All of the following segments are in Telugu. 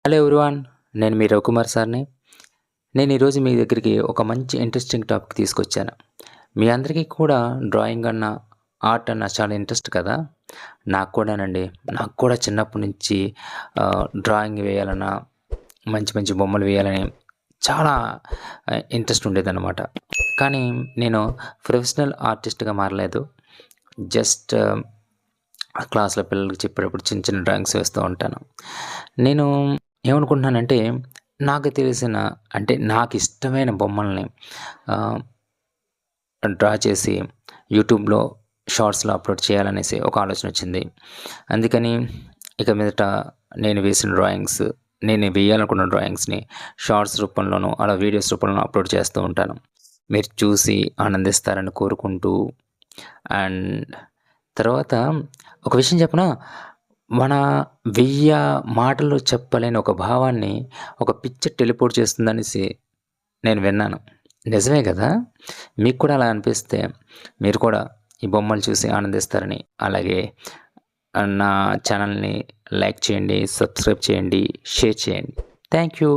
Hello everyone. నేను మీ రవికుమార్ సార్‌ని. నేను ఈరోజు మీ దగ్గరికి ఒక మంచి ఇంట్రెస్టింగ్ టాపిక్ తీసుకొచ్చాను. మీ అందరికీ కూడా డ్రాయింగ్ అన్న, ఆర్ట్ అన్న చాలా ఇంట్రెస్ట్ కదా! నాకు కూడానండి. నాకు కూడా చిన్నప్పటి నుంచి డ్రాయింగ్ వేయాలన్నా, మంచి మంచి బొమ్మలు వేయాలని చాలా ఇంట్రెస్ట్ ఉండేదనమాట. కానీ నేను ప్రొఫెషనల్ ఆర్టిస్ట్‌గా మారలేదు. జస్ట్ క్లాస్‌లో పిల్లలకి చెప్పేటప్పుడు చిన్న చిన్న డ్రాయింగ్స్ వేస్తూ ఉంటాను. నేను ఏమనుకుంటున్నానంటే, నాకు తెలిసిన అంటే నాకిష్టమైన బొమ్మల్ని ఆహ్, డ్రా చేసి యూట్యూబ్‌లో షార్ట్స్‌లో అప్‌లోడ్ చేయాలనేసి ఒక ఆలోచనొచ్చింది. అందుకని ఇక మీదట నేను వేసిన డ్రాయింగ్స్, నేను వేయాలనుకున్న డ్రాయింగ్స్‌ని షార్ట్స్ రూపంలోనో, అలా వీడియోస్ రూపంలో అప్‌లోడ్ చేస్తూ ఉంటాను. మీరు చూసి ఆనందిస్తారని కోరుకుంటూ అండ్ తర్వాత ఒక విషయం చెప్పనా? మన 1000 మాటల్లో చెప్పలేని ఒక భావాన్ని ఒక పిక్చర్ టెలిపోర్ట్ చేస్తుందనేసి నేను విన్నాను. నిజమే గదా! మీకు కూడా అలా అనిపిస్తే మీరు కూడా ఈ బొమ్మలు చూసి ఆనందిస్తారని, అలాగే నా ఛానల్‌ని లైక్ చేయండి, సబ్స్క్రైబ్ చేయండి, షేర్ చేయండి. Thank you.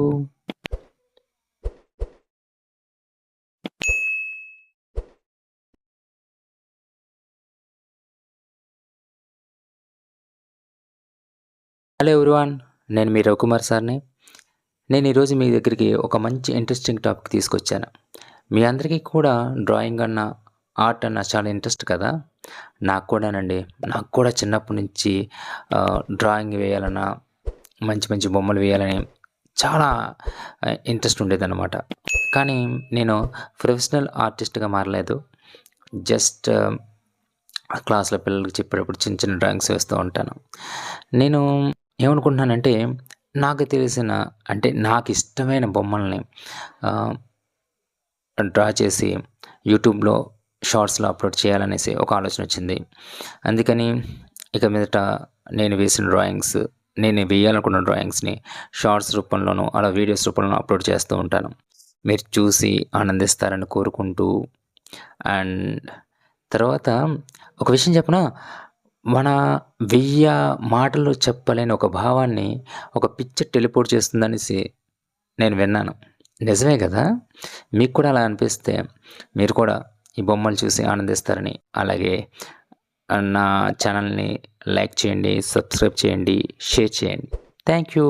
Hello everyone. నేను మీ రవికుమార్ సార్‌ని. నేను ఈరోజు మీ దగ్గరికి ఒక మంచి ఇంట్రెస్టింగ్ టాపిక్ తీసుకొచ్చాను. మీ అందరికీ కూడా డ్రాయింగ్ అన్న, ఆర్ట్ అన్న చాలా ఇంట్రెస్ట్ కదా! నాకు కూడానండి. నాకు కూడా చిన్నప్పటి నుంచి డ్రాయింగ్ వేయాలన్నా, మంచి మంచి బొమ్మలు వేయాలని చాలా ఇంట్రెస్ట్ ఉండేదనమాట. కానీ నేను ప్రొఫెషనల్ ఆర్టిస్ట్‌గా మారలేదు. జస్ట్ క్లాస్‌లో పిల్లలకి చెప్పేటప్పుడు చిన్న చిన్న డ్రాయింగ్స్ వేస్తూ ఉంటాను. నేను ఏమనుకుంటున్నానంటే, నాకు తెలిసిన అంటే నాకిష్టమైన బొమ్మల్ని ఆహ్, డ్రా చేసి యూట్యూబ్‌లో షార్ట్స్‌లో అప్‌లోడ్ చేయాలనేసి ఒక ఆలోచనొచ్చింది. అందుకని ఇక మీదట నేను వేసిన డ్రాయింగ్స్, నేను వేయాలనుకున్న డ్రాయింగ్స్‌ని షార్ట్స్ రూపంలోనో, అలా వీడియోస్ రూపంలో అప్‌లోడ్ చేస్తూ ఉంటాను. మీరు చూసి ఆనందిస్తారని కోరుకుంటూ అండ్ తర్వాత ఒక విషయం చెప్పనా? మన 1000 మాటల్లో చెప్పలేని ఒక భావాన్ని ఒక పిక్చర్ టెలిపోర్ట్ చేస్తుందనేసి నేను విన్నాను. నిజమే గదా! మీకు కూడా అలా అనిపిస్తే మీరు కూడా ఈ బొమ్మలు చూసి ఆనందిస్తారని, అలాగే నా ఛానల్‌ని లైక్ చేయండి, సబ్స్క్రైబ్ చేయండి, షేర్ చేయండి. Thank you.